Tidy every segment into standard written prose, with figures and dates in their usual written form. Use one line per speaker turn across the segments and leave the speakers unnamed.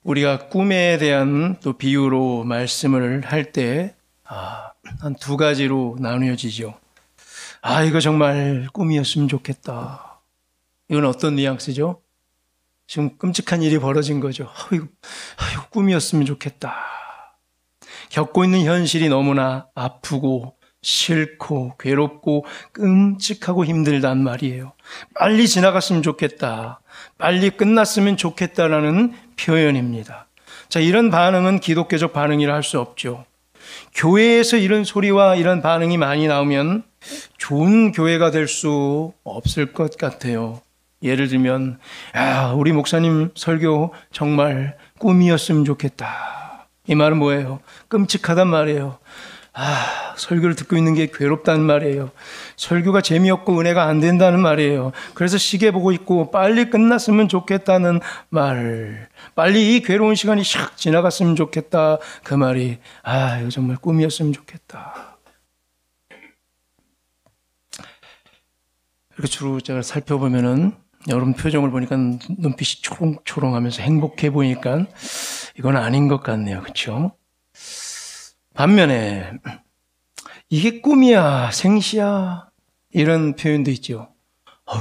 우리가 꿈에 대한 또 비유로 말씀을 할 때, 한 두 가지로 나누어지죠. 이거 정말 꿈이었으면 좋겠다. 이건 어떤 뉘앙스죠? 지금 끔찍한 일이 벌어진 거죠. 이거 꿈이었으면 좋겠다. 겪고 있는 현실이 너무나 아프고 싫고 괴롭고 끔찍하고 힘들단 말이에요. 빨리 지나갔으면 좋겠다. 빨리 끝났으면 좋겠다라는 표현입니다. 자, 이런 반응은 기독교적 반응이라 할 수 없죠. 교회에서 이런 소리와 이런 반응이 많이 나오면 좋은 교회가 될 수 없을 것 같아요. 예를 들면, 우리 목사님 설교 정말 꿈이었으면 좋겠다. 이 말은 뭐예요? 끔찍하단 말이에요. 설교를 듣고 있는 게 괴롭다는 말이에요. 설교가 재미없고 은혜가 안 된다는 말이에요. 그래서 시계 보고 있고 빨리 끝났으면 좋겠다는 말. 빨리 이 괴로운 시간이 샥 지나갔으면 좋겠다. 그 말이 이거 정말 꿈이었으면 좋겠다. 이렇게 주로 제가 살펴보면은 여러분 표정을 보니까 눈빛이 초롱초롱하면서 행복해 보이니까 이건 아닌 것 같네요. 그렇죠? 반면에 이게 꿈이야 생시야 이런 표현도 있죠.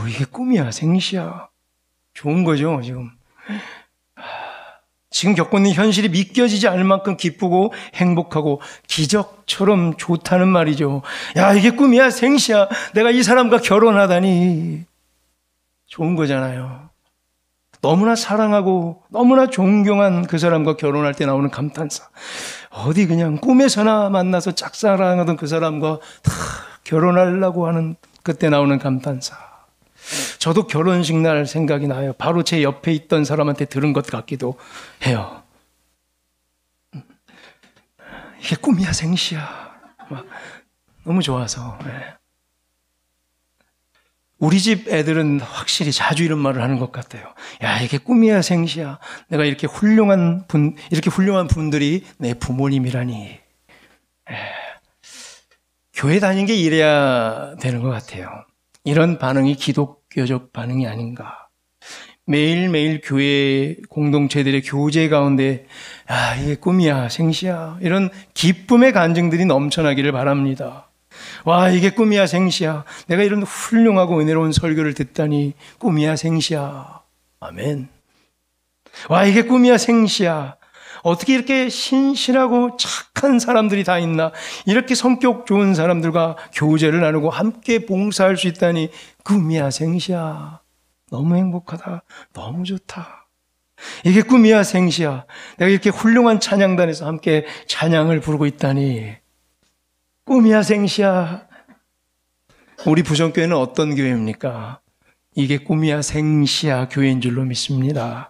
이게 꿈이야 생시야. 좋은 거죠. 지금 겪고 있는 현실이 믿겨지지 않을 만큼 기쁘고 행복하고 기적처럼 좋다는 말이죠. 이게 꿈이야 생시야. 내가 이 사람과 결혼하다니. 좋은 거잖아요. 너무나 사랑하고 너무나 존경한 그 사람과 결혼할 때 나오는 감탄사. 어디 그냥 꿈에서나 만나서 짝사랑하던 그 사람과 다 결혼하려고 하는 그때 나오는 감탄사. 저도 결혼식 날 생각이 나요. 바로 제 옆에 있던 사람한테 들은 것 같기도 해요. 이게 꿈이야 생시야. 너무 좋아서. 우리 집 애들은 확실히 자주 이런 말을 하는 것 같아요. 이게 꿈이야 생시야. 내가 이렇게 훌륭한 분들이 내 부모님이라니. 교회 다니는 게 이래야 되는 것 같아요. 이런 반응이 기독교적 반응이 아닌가. 매일매일 교회 공동체들의 교제 가운데 이게 꿈이야 생시야. 이런 기쁨의 간증들이 넘쳐나기를 바랍니다. 이게 꿈이야 생시야. 내가 이런 훌륭하고 은혜로운 설교를 듣다니 꿈이야 생시야. 아멘. 이게 꿈이야 생시야. 어떻게 이렇게 신실하고 착한 사람들이 다 있나. 이렇게 성격 좋은 사람들과 교제를 나누고 함께 봉사할 수 있다니 꿈이야 생시야. 너무 행복하다. 너무 좋다. 이게 꿈이야 생시야. 내가 이렇게 훌륭한 찬양단에서 함께 찬양을 부르고 있다니 꿈이야 생시야. 우리 부정교회는 어떤 교회입니까? 이게 꿈이야 생시야 교회인 줄로 믿습니다.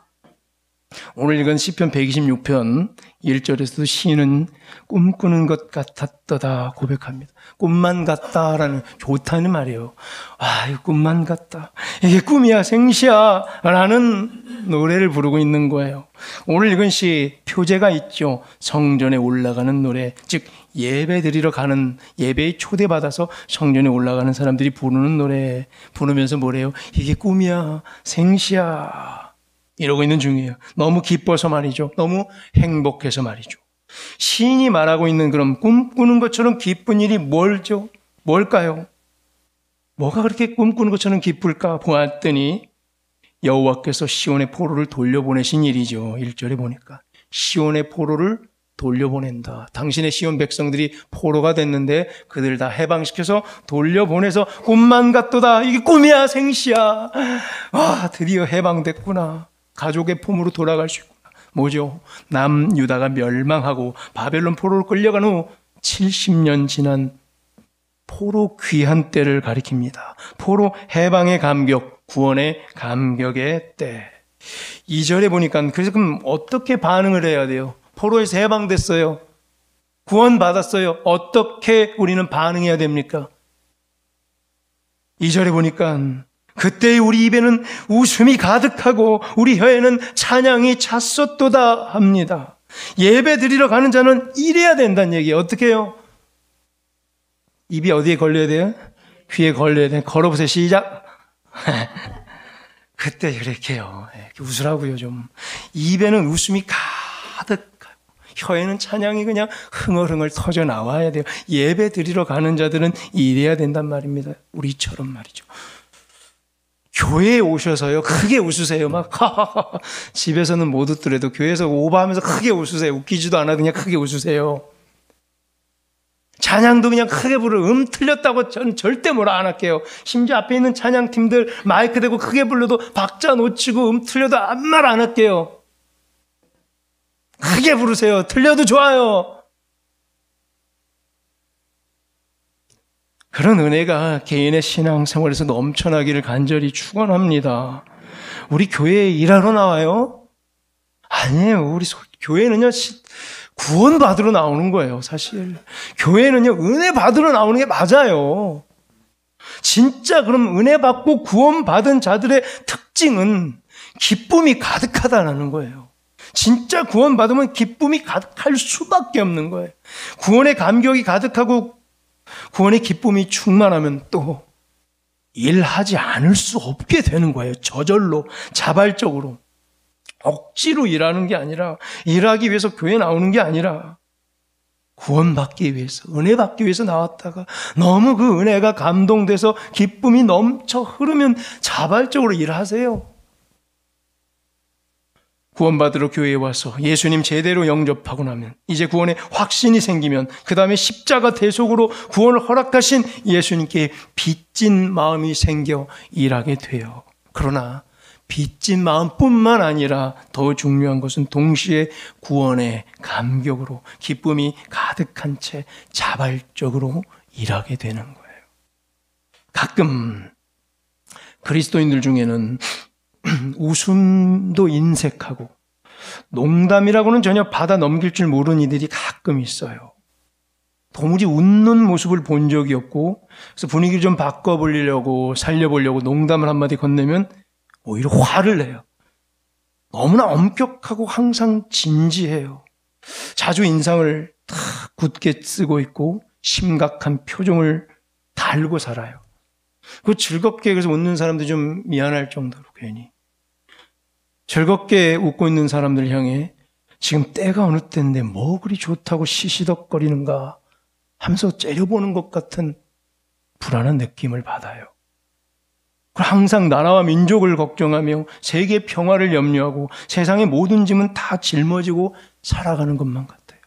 오늘 읽은 시편 126편 1절에서도 시인은 꿈꾸는 것 같았더다 고백합니다. 꿈만 같다라는 좋다는 말이에요. 이거 꿈만 같다. 이게 꿈이야 생시야 라는 노래를 부르고 있는 거예요. 오늘 읽은 시 표제가 있죠. 성전에 올라가는 노래, 즉 예배 드리러 가는, 예배에 초대받아서 성전에 올라가는 사람들이 부르는 노래, 부르면서 뭐래요? 이게 꿈이야 생시야 이러고 있는 중이에요. 너무 기뻐서 말이죠. 너무 행복해서 말이죠. 시인이 말하고 있는 그런 꿈꾸는 것처럼 기쁜 일이 뭘까요? 뭐가 그렇게 꿈꾸는 것처럼 기쁠까 보았더니 여호와께서 시온의 포로를 돌려보내신 일이죠. 1절에 보니까 시온의 포로를 돌려보낸다. 당신의 시온 백성들이 포로가 됐는데 그들 다 해방시켜서 돌려보내서 꿈만 같도다. 이게 꿈이야 생시야. 드디어 해방됐구나. 가족의 품으로 돌아갈 수 있구나. 뭐죠? 남유다가 멸망하고 바벨론 포로로 끌려간 후 70년 지난 포로 귀한 때를 가리킵니다. 포로 해방의 감격, 구원의 감격의 때. 2절에 보니까 그래서 그럼 어떻게 반응을 해야 돼요? 포로에서 해방됐어요. 구원받았어요. 어떻게 우리는 반응해야 됩니까? 2절에 보니까 그때 우리 입에는 웃음이 가득하고 우리 혀에는 찬양이 찼었도다 합니다. 예배 드리러 가는 자는 이래야 된다는 얘기예요. 어떻게 해요? 입이 어디에 걸려야 돼요? 귀에 걸려야 돼요. 걸어보세요. 시작. 그때 이렇게요. 이렇게 웃으라고요, 좀. 입에는 웃음이 가득하고, 혀에는 찬양이 그냥 흥얼흥얼 터져 나와야 돼요. 예배 드리러 가는 자들은 이래야 된단 말입니다. 우리처럼 말이죠. 교회에 오셔서요, 크게 웃으세요. 막, 하하하. 집에서는 못 웃더라도 교회에서 오버하면서 크게 웃으세요. 웃기지도 않아도 그냥 크게 웃으세요. 찬양도 그냥 크게 부르, 틀렸다고 저는 절대 뭐라 안 할게요. 심지어 앞에 있는 찬양팀들 마이크 대고 크게 불러도 박자 놓치고 틀려도 아무 말 안 할게요. 크게 부르세요. 틀려도 좋아요. 그런 은혜가 개인의 신앙생활에서 넘쳐나기를 간절히 축원합니다. 우리 교회에 일하러 나와요? 아니에요. 우리 교회는요, 구원 받으러 나오는 거예요, 사실. 교회는요, 은혜 받으러 나오는 게 맞아요. 진짜 그럼 은혜 받고 구원 받은 자들의 특징은 기쁨이 가득하다는 거예요. 진짜 구원 받으면 기쁨이 가득할 수밖에 없는 거예요. 구원의 감격이 가득하고 구원의 기쁨이 충만하면 또 일하지 않을 수 없게 되는 거예요. 저절로, 자발적으로. 억지로 일하는 게 아니라, 일하기 위해서 교회 나오는 게 아니라 구원받기 위해서, 은혜 받기 위해서 나왔다가 너무 그 은혜가 감동돼서 기쁨이 넘쳐 흐르면 자발적으로 일하세요. 구원받으러 교회에 와서 예수님 제대로 영접하고 나면, 이제 구원의 확신이 생기면, 그 다음에 십자가 대속으로 구원을 허락하신 예수님께 빚진 마음이 생겨 일하게 돼요. 그러나 빚진 마음뿐만 아니라 더 중요한 것은 동시에 구원의 감격으로 기쁨이 가득한 채 자발적으로 일하게 되는 거예요. 가끔 그리스도인들 중에는 웃음도 인색하고 농담이라고는 전혀 받아 넘길 줄 모르는 이들이 가끔 있어요. 도무지 웃는 모습을 본 적이 없고, 그래서 분위기를 좀 바꿔보려고, 살려보려고 농담을 한마디 건네면 오히려 화를 내요. 너무나 엄격하고 항상 진지해요. 자주 인상을 다 굳게 쓰고 있고 심각한 표정을 달고 살아요. 그 즐겁게 그래서 웃는 사람들 좀 미안할 정도로 괜히. 즐겁게 웃고 있는 사람들 향해 지금 때가 어느 때인데 뭐 그리 좋다고 시시덕거리는가 하면서 째려보는 것 같은 불안한 느낌을 받아요. 항상 나라와 민족을 걱정하며 세계 평화를 염려하고 세상의 모든 짐은 다 짊어지고 살아가는 것만 같아요.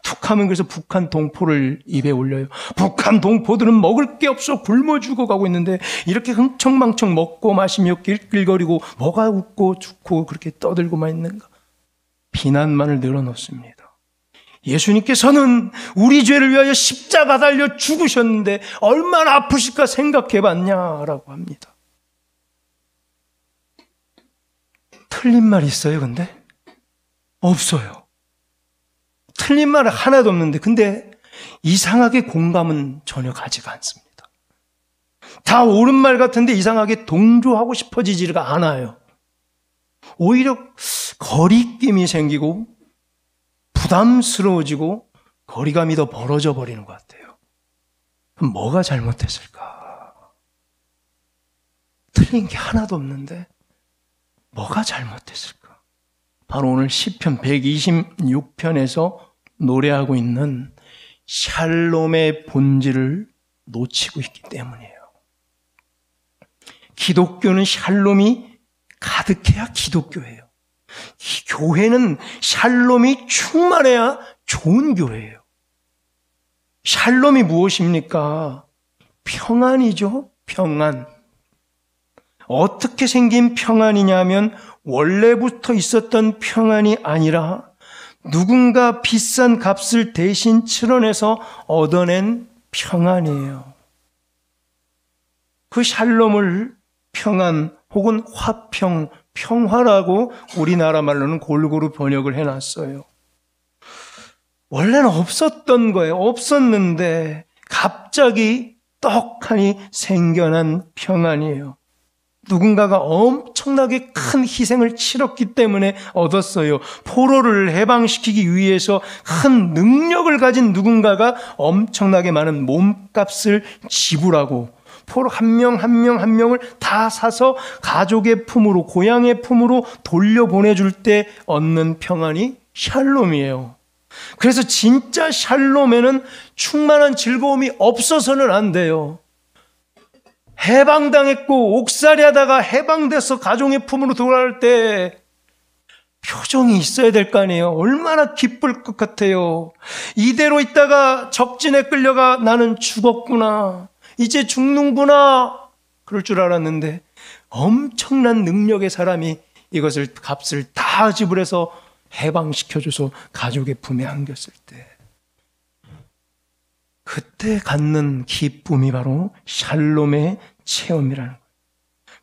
툭하면 그래서 북한 동포를 입에 올려요. 북한 동포들은 먹을 게 없어 굶어 죽어가고 있는데 이렇게 흥청망청 먹고 마시며 낄낄거리고 뭐가 웃고 죽고 그렇게 떠들고만 있는가. 비난만을 늘어놓습니다. 예수님께서는 우리 죄를 위하여 십자가 달려 죽으셨는데 얼마나 아프실까 생각해봤냐라고 합니다. 틀린 말 있어요, 근데? 없어요. 틀린 말 하나도 없는데, 근데 이상하게 공감은 전혀 가지가 않습니다. 다 옳은 말 같은데 이상하게 동조하고 싶어지지가 않아요. 오히려 거리낌이 생기고 부담스러워지고 거리감이 더 벌어져 버리는 것 같아요. 그럼 뭐가 잘못됐을까? 틀린 게 하나도 없는데 뭐가 잘못됐을까? 바로 오늘 시편 126편에서 노래하고 있는 샬롬의 본질을 놓치고 있기 때문이에요. 기독교는 샬롬이 가득해야 기독교예요. 교회는 샬롬이 충만해야 좋은 교회예요. 샬롬이 무엇입니까? 평안이죠. 평안. 어떻게 생긴 평안이냐면 원래부터 있었던 평안이 아니라 누군가 비싼 값을 대신 치러내서 얻어낸 평안이에요. 그 샬롬을 평안 혹은 화평, 평화라고 우리나라 말로는 골고루 번역을 해놨어요. 원래는 없었던 거예요. 없었는데 갑자기 떡하니 생겨난 평안이에요. 누군가가 엄청나게 큰 희생을 치렀기 때문에 얻었어요. 포로를 해방시키기 위해서 큰 능력을 가진 누군가가 엄청나게 많은 몸값을 지불하고 포로 한 명 한 명을 다 사서 가족의 품으로, 고향의 품으로 돌려보내줄 때 얻는 평안이 샬롬이에요. 그래서 진짜 샬롬에는 충만한 즐거움이 없어서는 안 돼요. 해방당했고 옥살이 하다가 해방돼서 가족의 품으로 돌아갈 때 표정이 있어야 될 거 아니에요. 얼마나 기쁠 것 같아요. 이대로 있다가 적진에 끌려가 나는 죽었구나, 이제 죽는구나, 그럴 줄 알았는데 엄청난 능력의 사람이 이것을 값을 다 지불해서 해방시켜줘서 가족의 품에 안겼을 때, 그때 갖는 기쁨이 바로 샬롬의 체험이라는 거예요.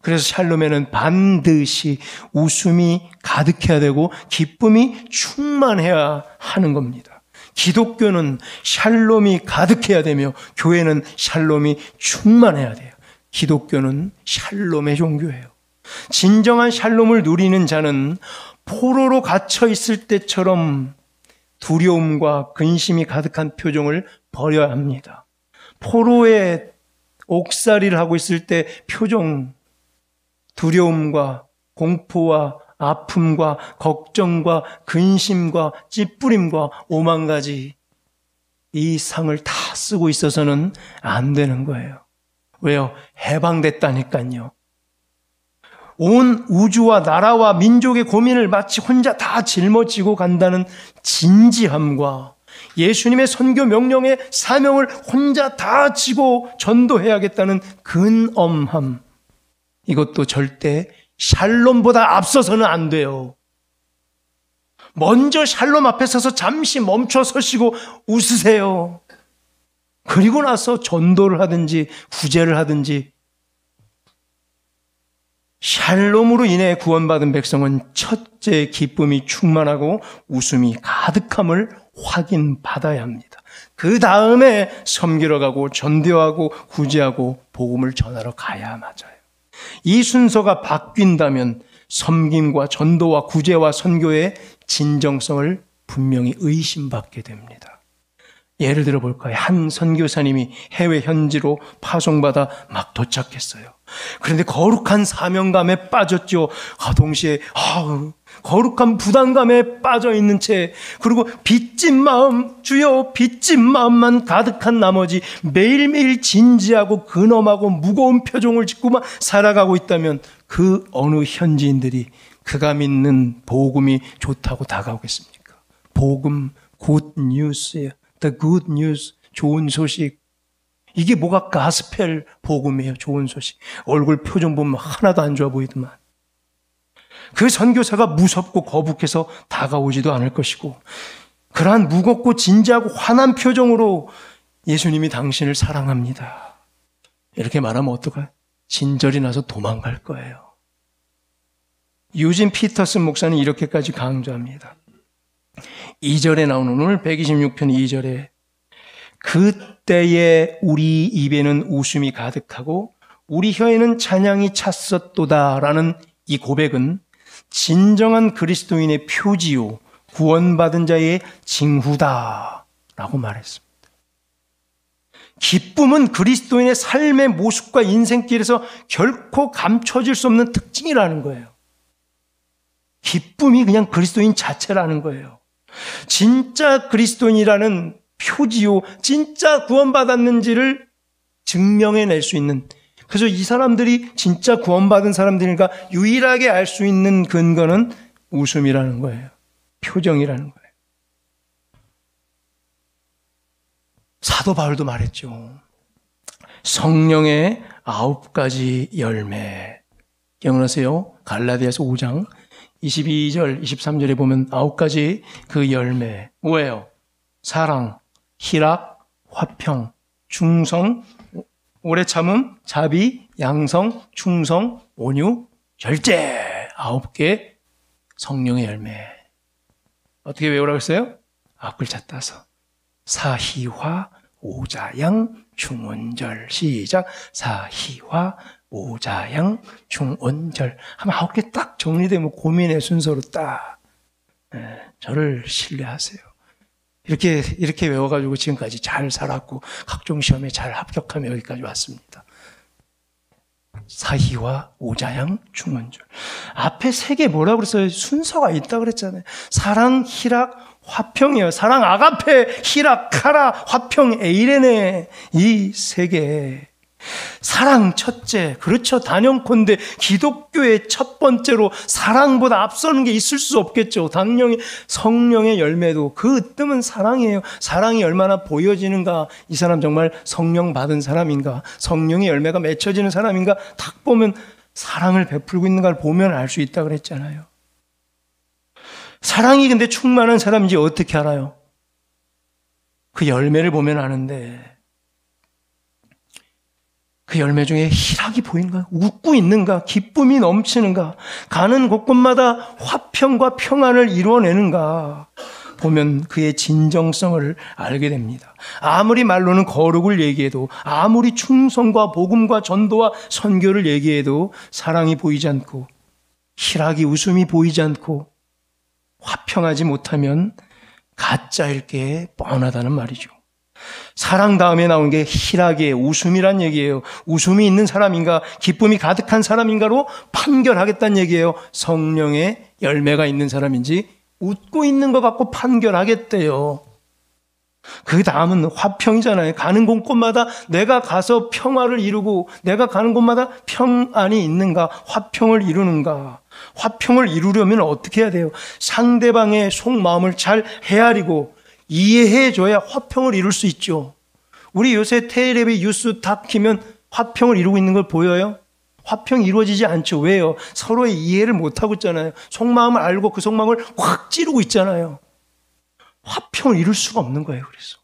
그래서 샬롬에는 반드시 웃음이 가득해야 되고 기쁨이 충만해야 하는 겁니다. 기독교는 샬롬이 가득해야 되며 교회는 샬롬이 충만해야 돼요. 기독교는 샬롬의 종교예요. 진정한 샬롬을 누리는 자는 포로로 갇혀 있을 때처럼 두려움과 근심이 가득한 표정을 버려야 합니다. 포로의 옥살이를 하고 있을 때 표정, 두려움과 공포와 아픔과 걱정과 근심과 찌푸림과 오만 가지, 이 상을 다 쓰고 있어서는 안 되는 거예요. 왜요? 해방됐다니까요. 온 우주와 나라와 민족의 고민을 마치 혼자 다 짊어지고 간다는 진지함과 예수님의 선교 명령의 사명을 혼자 다 지고 전도해야겠다는 근엄함, 이것도 절대 샬롬보다 앞서서는 안 돼요. 먼저 샬롬 앞에 서서 잠시 멈춰 서시고 웃으세요. 그리고 나서 전도를 하든지 구제를 하든지. 샬롬으로 인해 구원받은 백성은 첫째 기쁨이 충만하고 웃음이 가득함을 확인받아야 합니다. 그 다음에 섬기러 가고 전도하고 구제하고 복음을 전하러 가야 맞아요. 이 순서가 바뀐다면 섬김과 전도와 구제와 선교의 진정성을 분명히 의심받게 됩니다. 예를 들어 볼까요? 한 선교사님이 해외 현지로 파송받아 막 도착했어요. 그런데 거룩한 사명감에 빠졌죠. 동시에 거룩한 부담감에 빠져 있는 채, 그리고 빚진 마음, 주여 빚진 마음만 가득한 나머지 매일매일 진지하고 근엄하고 무거운 표정을 짓고만 살아가고 있다면 그 어느 현지인들이 그가 믿는 복음이 좋다고 다가오겠습니까? 복음, good news예요. The good news, 좋은 소식. 이게 뭐가 가스펠 복음이에요. 좋은 소식. 얼굴 표정 보면 하나도 안 좋아 보이더만. 그 선교사가 무섭고 거북해서 다가오지도 않을 것이고, 그러한 무겁고 진지하고 화난 표정으로 예수님이 당신을 사랑합니다, 이렇게 말하면 어떡해요? 진절이 나서 도망갈 거예요. 유진 피터슨 목사는 이렇게까지 강조합니다. 2절에 나오는, 오늘 126편 2절에 그때에 우리 입에는 웃음이 가득하고 우리 혀에는 찬양이 찼었도다라는 이 고백은 진정한 그리스도인의 표지요, 구원받은 자의 징후다라고 말했습니다. 기쁨은 그리스도인의 삶의 모습과 인생길에서 결코 감춰질 수 없는 특징이라는 거예요. 기쁨이 그냥 그리스도인 자체라는 거예요. 진짜 그리스도인이라는 표지요, 진짜 구원받았는지를 증명해낼 수 있는, 그래서 이 사람들이 진짜 구원받은 사람들이니까 유일하게 알 수 있는 근거는 웃음이라는 거예요. 표정이라는 거예요. 사도 바울도 말했죠. 성령의 9가지 열매. 기억나세요? 갈라디아서 5장 22절, 23절에 보면 9가지 그 열매. 뭐예요? 사랑, 희락, 화평, 충성, 오래 참음, 자비, 양성, 충성, 온유, 절제. 9개 성령의 열매. 어떻게 외우라고 했어요? 앞글자 따서. 사희화, 오자양, 충온절. 시작. 사희화, 오자양, 충온절. 하면 9개 딱 정리되면 고민의 순서로 딱. 저를 신뢰하세요. 이렇게 외워가지고 지금까지 잘 살았고 각종 시험에 잘 합격하며 여기까지 왔습니다. 사희와 오자양 중원줄. 앞에 세 개 뭐라고 그랬어요? 순서가 있다고 그랬잖아요. 사랑, 희락, 화평이에요. 사랑, 아가페, 희락, 카라, 화평, 에이레네. 이 세 개. 사랑 첫째. 그렇죠. 단연컨대 기독교의 첫 번째로 사랑보다 앞서는 게 있을 수 없겠죠. 당연히 성령의 열매도 그 뜸은 사랑이에요. 사랑이 얼마나 보여지는가. 이 사람 정말 성령 받은 사람인가. 성령의 열매가 맺혀지는 사람인가. 딱 보면 사랑을 베풀고 있는가를 보면 알 수 있다고 그랬잖아요. 사랑이 근데 충만한 사람인지 어떻게 알아요? 그 열매를 보면 아는데, 그 열매 중에 희락이 보이는가? 웃고 있는가? 기쁨이 넘치는가? 가는 곳곳마다 화평과 평안을 이루어내는가? 보면 그의 진정성을 알게 됩니다. 아무리 말로는 거룩을 얘기해도, 아무리 충성과 복음과 전도와 선교를 얘기해도 사랑이 보이지 않고, 희락이 웃음이 보이지 않고, 화평하지 못하면 가짜일 게 뻔하다는 말이죠. 사랑 다음에 나온 게 희락의 웃음이란 얘기예요. 웃음이 있는 사람인가, 기쁨이 가득한 사람인가로 판결하겠다는 얘기예요. 성령의 열매가 있는 사람인지 웃고 있는 것 같고 판결하겠대요. 그 다음은 화평이잖아요. 가는 곳곳마다 내가 가서 평화를 이루고, 내가 가는 곳마다 평안이 있는가, 화평을 이루는가. 화평을 이루려면 어떻게 해야 돼요? 상대방의 속마음을 잘 헤아리고 이해해줘야 화평을 이룰 수 있죠. 우리 요새 테레비 뉴스 다 키면 화평을 이루고 있는 걸 보여요? 화평이 이루어지지 않죠. 왜요? 서로의 이해를 못하고 있잖아요. 속마음을 알고 그 속마음을 확 찌르고 있잖아요. 화평을 이룰 수가 없는 거예요. 그래서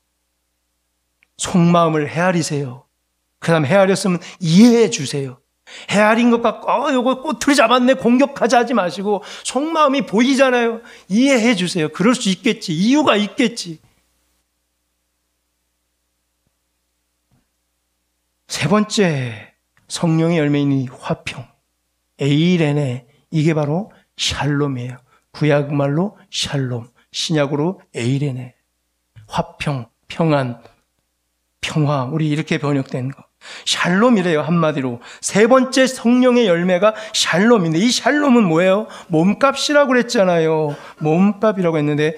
속마음을 헤아리세요. 그 다음 헤아렸으면 이해해 주세요. 헤아린 것 같고 요거 꼬투리 잡았네 공격하자 하지 마시고 속마음이 보이잖아요. 이해해 주세요. 그럴 수 있겠지. 이유가 있겠지. 세 번째 성령의 열매인 이 화평, 에이레네, 이게 바로 샬롬이에요. 구약말로 샬롬, 신약으로 에이레네. 화평, 평안, 평화, 우리 이렇게 번역된 거. 샬롬이래요. 한마디로 세 번째 성령의 열매가 샬롬인데, 이 샬롬은 뭐예요? 몸값이라고 그랬잖아요. 몸값이라고 했는데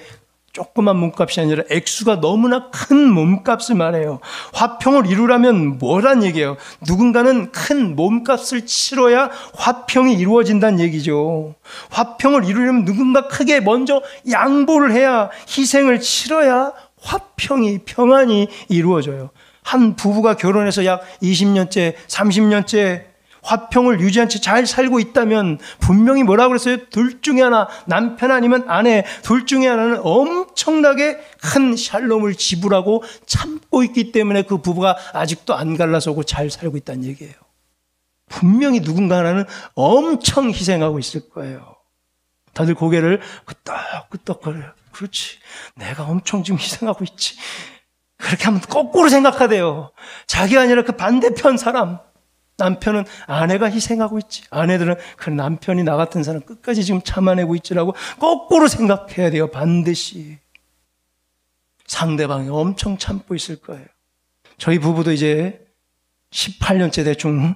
조그만 몸값이 아니라 액수가 너무나 큰 몸값을 말해요. 화평을 이루려면 뭐란 얘기예요? 누군가는 큰 몸값을 치러야 화평이 이루어진다는 얘기죠. 화평을 이루려면 누군가 크게 먼저 양보를 해야, 희생을 치러야 화평이, 평안이 이루어져요. 한 부부가 결혼해서 약 20년째, 30년째 화평을 유지한 채 잘 살고 있다면 분명히 뭐라고 그랬어요? 둘 중에 하나, 남편 아니면 아내, 둘 중에 하나는 엄청나게 큰 샬롬을 지불하고 참고 있기 때문에 그 부부가 아직도 안 갈라서고 잘 살고 있다는 얘기예요. 분명히 누군가 하나는 엄청 희생하고 있을 거예요. 다들 고개를 끄덕끄덕거려요. 그렇지, 내가 엄청 지금 희생하고 있지. 그렇게 하면 거꾸로 생각하대요. 자기가 아니라 그 반대편 사람, 남편은 아내가 희생하고 있지. 아내들은 그 남편이 나 같은 사람 끝까지 지금 참아내고 있지라고 거꾸로 생각해야 돼요. 반드시. 상대방이 엄청 참고 있을 거예요. 저희 부부도 이제 18년째 대충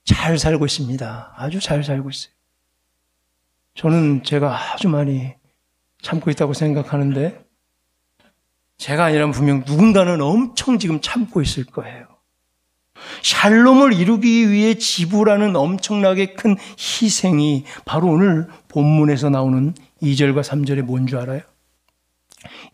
잘 살고 있습니다. 아주 잘 살고 있어요. 저는 제가 아주 많이 참고 있다고 생각하는데, 제가 아니라면 분명 누군가는 엄청 지금 참고 있을 거예요. 샬롬을 이루기 위해 지불하는 엄청나게 큰 희생이 바로 오늘 본문에서 나오는 2절과 3절에 뭔 줄 알아요?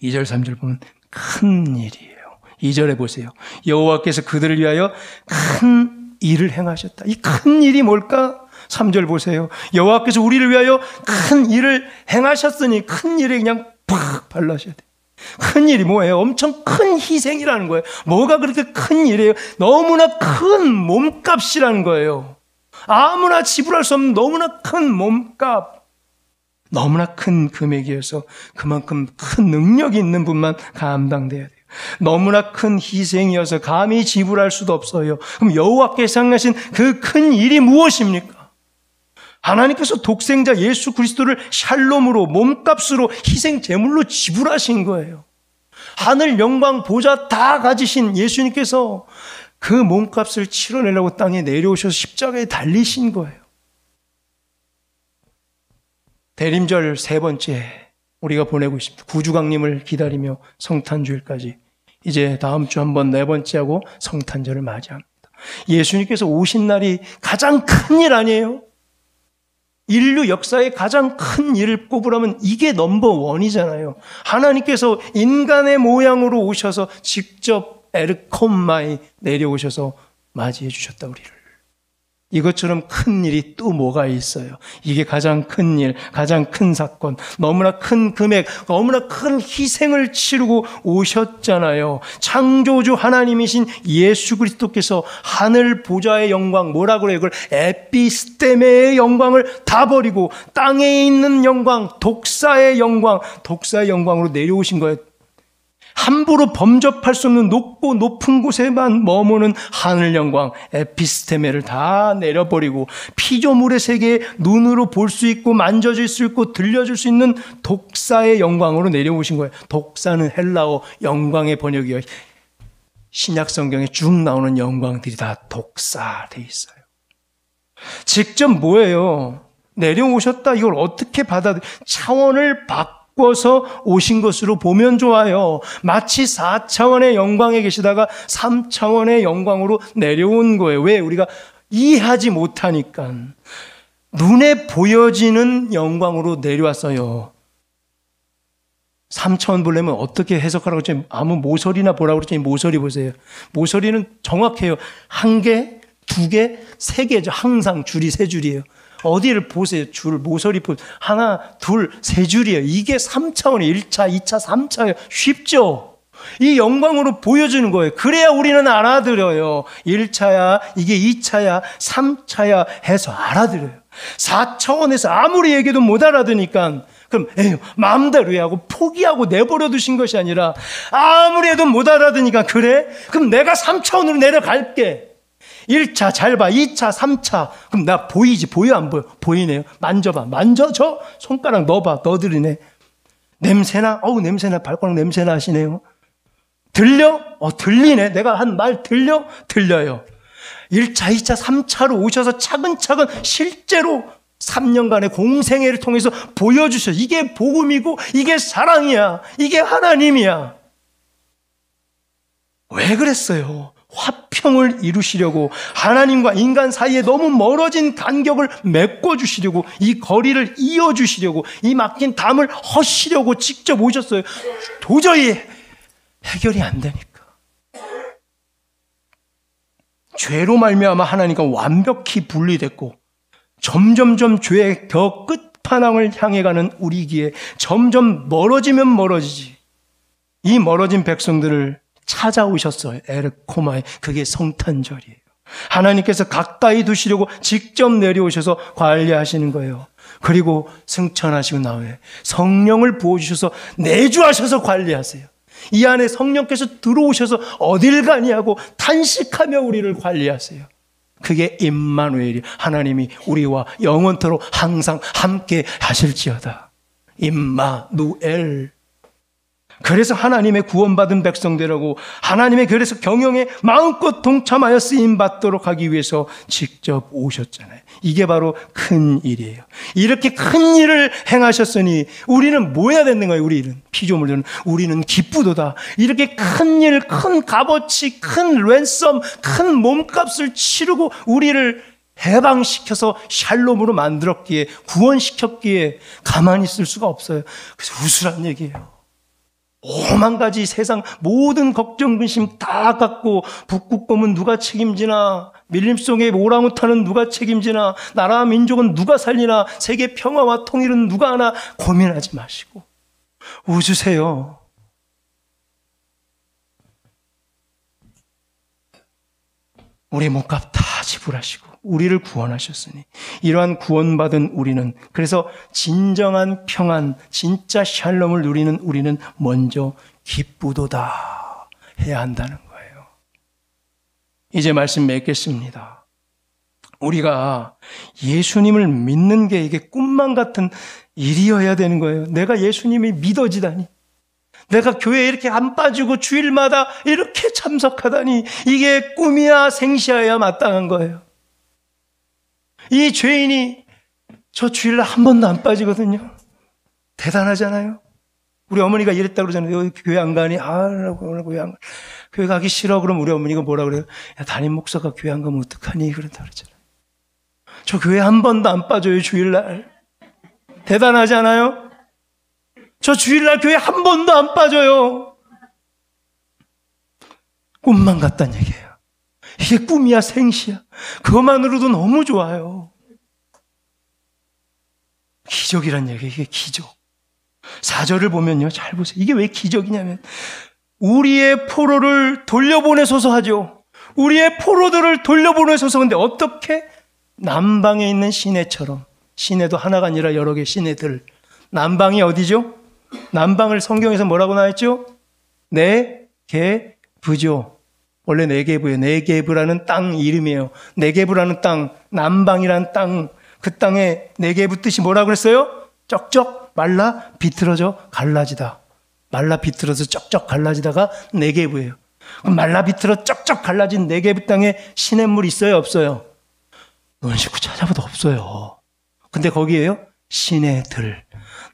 2절 3절 보면 큰 일이에요. 2절에 보세요. 여호와께서 그들을 위하여 큰 일을 행하셨다. 이 큰 일이 뭘까? 3절 보세요. 여호와께서 우리를 위하여 큰 일을 행하셨으니 큰 일에 그냥 팍 발라셔야 돼요. 큰 일이 뭐예요? 엄청 큰 희생이라는 거예요. 뭐가 그렇게 큰 일이에요? 너무나 큰 몸값이라는 거예요. 아무나 지불할 수 없는 너무나 큰 몸값. 너무나 큰 금액이어서 그만큼 큰 능력이 있는 분만 감당돼야 돼요. 너무나 큰 희생이어서 감히 지불할 수도 없어요. 그럼 여호와께서 행하신 그 큰 일이 무엇입니까? 하나님께서 독생자 예수 그리스도를 샬롬으로, 몸값으로, 희생 제물로 지불하신 거예요. 하늘 영광 보좌 다 가지신 예수님께서 그 몸값을 치러내려고 땅에 내려오셔서 십자가에 달리신 거예요. 대림절 세 번째 우리가 보내고 있습니다. 구주강림을 기다리며 성탄주일까지 이제 다음 주 한번 네 번째 하고 성탄절을 맞이합니다. 예수님께서 오신 날이 가장 큰 일 아니에요? 인류 역사의 가장 큰 일을 꼽으라면 이게 넘버원이잖아요. 하나님께서 인간의 모양으로 오셔서 직접 에르콤마에 내려오셔서 맞이해 주셨다 우리를. 이것처럼 큰 일이 또 뭐가 있어요? 이게 가장 큰 일, 가장 큰 사건, 너무나 큰 금액, 너무나 큰 희생을 치르고 오셨잖아요. 창조주 하나님이신 예수 그리스도께서 하늘 보좌의 영광, 뭐라 그래요? 그걸 에피스테메의 영광을 다 버리고 땅에 있는 영광, 독사의 영광으로 내려오신 거예요. 함부로 범접할 수 없는 높고 높은 곳에만 머무는 하늘 영광, 에피스테메를 다 내려버리고 피조물의 세계에 눈으로 볼 수 있고 만져질 수 있고 들려줄 수 있는 독사의 영광으로 내려오신 거예요. 독사는 헬라어 영광의 번역이에요. 신약 성경에 쭉 나오는 영광들이 다 독사돼 있어요. 직접 뭐예요? 내려오셨다. 이걸 어떻게 차원을 바꿔서 오신 것으로 보면 좋아요. 마치 4차원의 영광에 계시다가 3차원의 영광으로 내려온 거예요. 왜? 우리가 이해하지 못하니까. 눈에 보여지는 영광으로 내려왔어요. 3차원 보려면 어떻게 해석하라고 했지? 아무 모서리나 보라고 했더니 모서리 보세요. 모서리는 정확해요. 1개, 2개, 3개죠. 항상 줄이 3줄이에요. 어디를 보세요. 줄, 모서리 보세요. 하나, 둘, 3줄이에요. 이게 3차원이에요. 1차, 2차, 3차예요. 쉽죠? 이 영광으로 보여주는 거예요. 그래야 우리는 알아들어요. 1차야, 이게 2차야, 3차야 해서 알아들어요. 4차원에서 아무리 얘기해도 못 알아듣으니까 그럼 마음대로 하고 포기하고 내버려 두신 것이 아니라 아무리 해도 못 알아듣으니까 그래? 그럼 내가 3차원으로 내려갈게. 1차 잘 봐. 2차, 3차. 그럼 나 보이지? 보여 안 보여? 보이네요. 만져봐. 만져줘. 손가락 넣어봐. 너들이네. 냄새나? 냄새나. 발가락 냄새나 하시네요. 들려? 들리네. 내가 한 말 들려? 들려요. 1차, 2차, 3차로 오셔서 차근차근 실제로 3년간의 공생애를 통해서 보여주셔. 이게 복음이고 이게 사랑이야. 이게 하나님이야. 왜 그랬어요? 화평을 이루시려고 하나님과 인간 사이에 너무 멀어진 간격을 메꿔주시려고 이 거리를 이어주시려고 이 막힌 담을 허시려고 직접 오셨어요. 도저히 해결이 안 되니까. 죄로 말미암아 하나님과 완벽히 분리됐고 점점점 죄의 더 끝판왕을 향해 가는 우리기에 점점 멀어지면 멀어지지. 이 멀어진 백성들을 찾아오셨어요. 에르코마에. 그게 성탄절이에요. 하나님께서 가까이 두시려고 직접 내려오셔서 관리하시는 거예요. 그리고 승천하시고 나후에 성령을 부어주셔서 내주하셔서 관리하세요. 이 안에 성령께서 들어오셔서 어딜 가냐고 탄식하며 우리를 관리하세요. 그게 임마누엘이 하나님이 우리와 영원토록 항상 함께 하실지어다. 임마누엘. 그래서 하나님의 구원받은 백성들하고 하나님의 그래서 경영에 마음껏 동참하여 쓰임받도록 하기 위해서 직접 오셨잖아요. 이게 바로 큰 일이에요. 이렇게 큰 일을 행하셨으니 우리는 뭐 해야 되는 거예요? 우리는 피조물들은 우리는 기쁘도다. 이렇게 큰 일, 큰 값어치, 큰 랜섬, 큰 몸값을 치르고 우리를 해방시켜서 샬롬으로 만들었기에 구원시켰기에 가만히 있을 수가 없어요. 그래서 우스란 얘기예요. 오만 가지 세상 모든 걱정 근심 다 갖고 북극곰은 누가 책임지나, 밀림 속의 오랑우탄은 누가 책임지나, 나라와 민족은 누가 살리나, 세계 평화와 통일은 누가 하나 고민하지 마시고 웃으세요. 우리 몸값 다 지불하시고 우리를 구원하셨으니 이러한 구원받은 우리는 그래서 진정한 평안, 진짜 샬롬을 누리는 우리는 먼저 기쁘도다 해야 한다는 거예요. 이제 말씀 맺겠습니다. 우리가 예수님을 믿는 게 이게 꿈만 같은 일이어야 되는 거예요. 내가 예수님이 믿어지다니. 내가 교회에 이렇게 안 빠지고 주일마다 이렇게 참석하다니 이게 꿈이야 생시야야 마땅한 거예요. 이 죄인이 저 주일날 한 번도 안 빠지거든요. 대단하잖아요. 우리 어머니가 이랬다고 그러잖아요. 교회 안 가니? 교회 안 가. 교회 가기 싫어. 그럼 우리 어머니가 뭐라 그래요? 야, 담임 목사가 교회 안 가면 어떡하니? 그런다 그러잖아요. 저 교회 한 번도 안 빠져요, 주일날. 대단하지 않아요? 저 주일날 교회 한 번도 안 빠져요. 꿈만 같단 얘기예요. 이게 꿈이야, 생시야. 그것만으로도 너무 좋아요. 기적이란 얘기예요, 이게 기적. 4절을 보면요, 잘 보세요. 이게 왜 기적이냐면, 우리의 포로를 돌려보내소서 하죠. 우리의 포로들을 돌려보내소서. 근데 어떻게? 남방에 있는 시내처럼. 시내도 하나가 아니라 여러 개의 시내들. 남방이 어디죠? 남방을 성경에서 뭐라고 나왔죠? 네게브죠. 원래 네게브예요. 네게브라는 땅 이름이에요. 네게브라는 땅, 남방이라는 땅, 그 땅에 네게브 뜻이 뭐라고 그랬어요? 쩍쩍 말라 비틀어져 갈라지다. 말라 비틀어서 쩍쩍 갈라지다가 네게브예요. 그럼 말라 비틀어 쩍쩍 갈라진 네게브 땅에 시냇물 있어요, 없어요? 논식구 찾아봐도 없어요. 근데 거기에요? 시내들.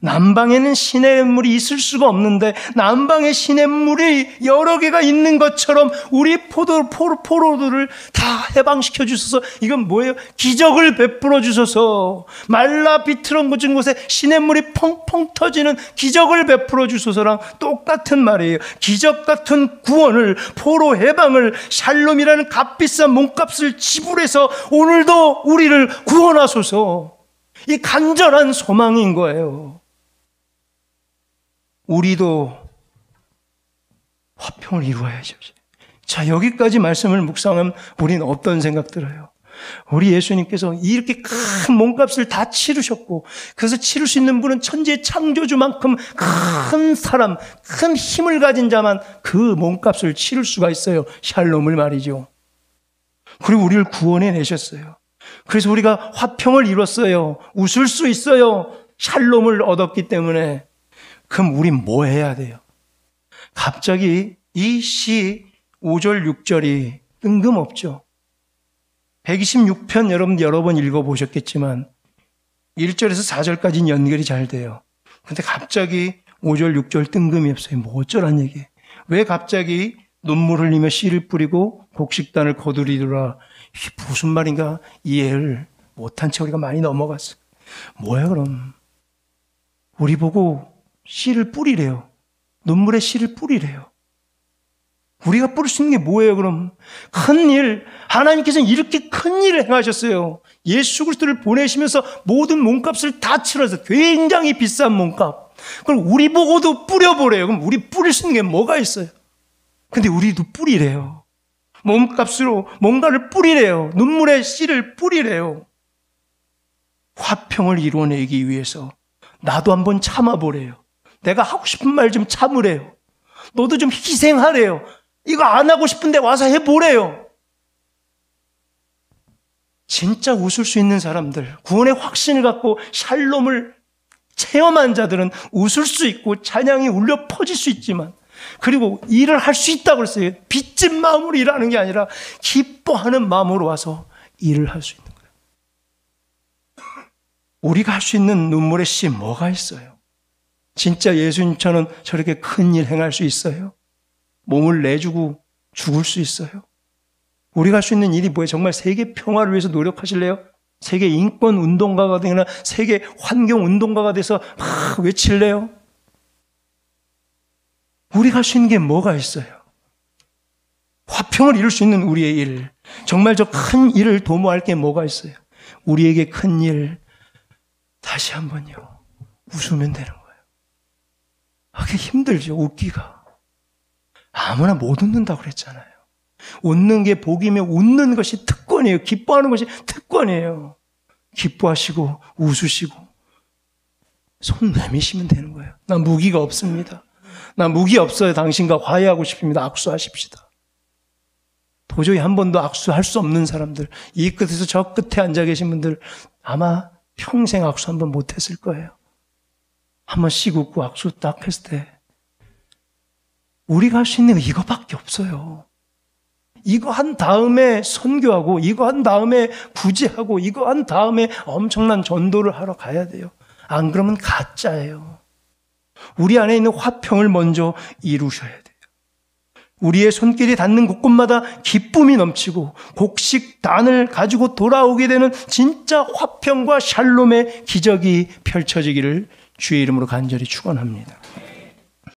남방에는 시냇물이 있을 수가 없는데 남방에 시냇물이 여러 개가 있는 것처럼 우리 포로들을 다 해방시켜 주셔서, 이건 뭐예요? 기적을 베풀어 주셔서, 말라 비틀어진 곳에 시냇물이 펑펑 터지는 기적을 베풀어 주셔서랑 똑같은 말이에요. 기적 같은 구원을, 포로 해방을, 샬롬이라는 값비싼 몸값을 지불해서 오늘도 우리를 구원하소서. 이 간절한 소망인 거예요. 우리도 화평을 이루어야죠. 자, 여기까지 말씀을 묵상하면 우리는 어떤 생각 들어요? 우리 예수님께서 이렇게 큰 몸값을 다 치르셨고, 그래서 치를 수 있는 분은 천지의 창조주만큼 큰 사람, 큰 힘을 가진 자만 그 몸값을 치를 수가 있어요. 샬롬을 말이죠. 그리고 우리를 구원해 내셨어요. 그래서 우리가 화평을 이뤘어요. 웃을 수 있어요. 샬롬을 얻었기 때문에. 그럼 우린 뭐 해야 돼요? 갑자기 이 시 5절 6절이 뜬금없죠. 126편 여러분 여러 번 읽어보셨겠지만 1절에서 4절까지는 연결이 잘 돼요. 근데 갑자기 5절 6절 뜬금이 없어요. 뭐 어쩌란 얘기예요. 왜 갑자기 눈물 흘리며 씨를 뿌리고 곡식단을 거두리더라. 이게 무슨 말인가 이해를 못한 채 우리가 많이 넘어갔어요. 뭐야 그럼? 우리 보고 씨를 뿌리래요. 눈물에 씨를 뿌리래요. 우리가 뿌릴 수 있는 게 뭐예요 그럼? 큰 일, 하나님께서는 이렇게 큰 일을 행하셨어요. 예수 그리스도를 보내시면서 모든 몸값을 다 치러서 굉장히 비싼 몸값. 그럼 우리 보고도 뿌려보래요. 그럼 우리 뿌릴 수 있는 게 뭐가 있어요? 근데 우리도 뿌리래요. 몸값으로 뭔가를 뿌리래요. 눈물의 씨를 뿌리래요. 화평을 이루어내기 위해서 나도 한번 참아보래요. 내가 하고 싶은 말 좀 참으래요. 너도 좀 희생하래요. 이거 안 하고 싶은데 와서 해보래요. 진짜 웃을 수 있는 사람들, 구원의 확신을 갖고 샬롬을 체험한 자들은 웃을 수 있고 찬양이 울려 퍼질 수 있지만, 그리고 일을 할 수 있다고 그랬어요. 빚진 마음으로 일하는 게 아니라 기뻐하는 마음으로 와서 일을 할 수 있는 거예요. 우리가 할 수 있는 눈물의 씨 뭐가 있어요? 진짜 예수님처럼 저렇게 큰 일 행할 수 있어요? 몸을 내주고 죽을 수 있어요? 우리가 할 수 있는 일이 뭐예요? 정말 세계 평화를 위해서 노력하실래요? 세계 인권 운동가가 되거나 세계 환경 운동가가 돼서 막 외칠래요? 우리가 할 수 있는 게 뭐가 있어요? 화평을 이룰 수 있는 우리의 일, 정말 저 큰 일을 도모할 게 뭐가 있어요? 우리에게 큰 일, 다시 한번요, 웃으면 되는 거예요. 그게 힘들죠, 웃기가. 아무나 못 웃는다고 그랬잖아요. 웃는 게 복이며 웃는 것이 특권이에요. 기뻐하는 것이 특권이에요. 기뻐하시고 웃으시고 손 내미시면 되는 거예요. 난 무기가 없습니다. 난 무기 없어요. 당신과 화해하고 싶습니다. 악수하십시다. 도저히 한 번도 악수할 수 없는 사람들, 이 끝에서 저 끝에 앉아 계신 분들 아마 평생 악수 한 번 못했을 거예요. 한 번씩 웃고 악수 딱 했을 때 우리가 할 수 있는 게 이거밖에 없어요. 이거 한 다음에 선교하고, 이거 한 다음에 구제하고, 이거 한 다음에 엄청난 전도를 하러 가야 돼요. 안 그러면 가짜예요. 우리 안에 있는 화평을 먼저 이루셔야 돼요. 우리의 손길이 닿는 곳곳마다 기쁨이 넘치고 곡식단을 가지고 돌아오게 되는 진짜 화평과 샬롬의 기적이 펼쳐지기를 주의 이름으로 간절히 축원합니다.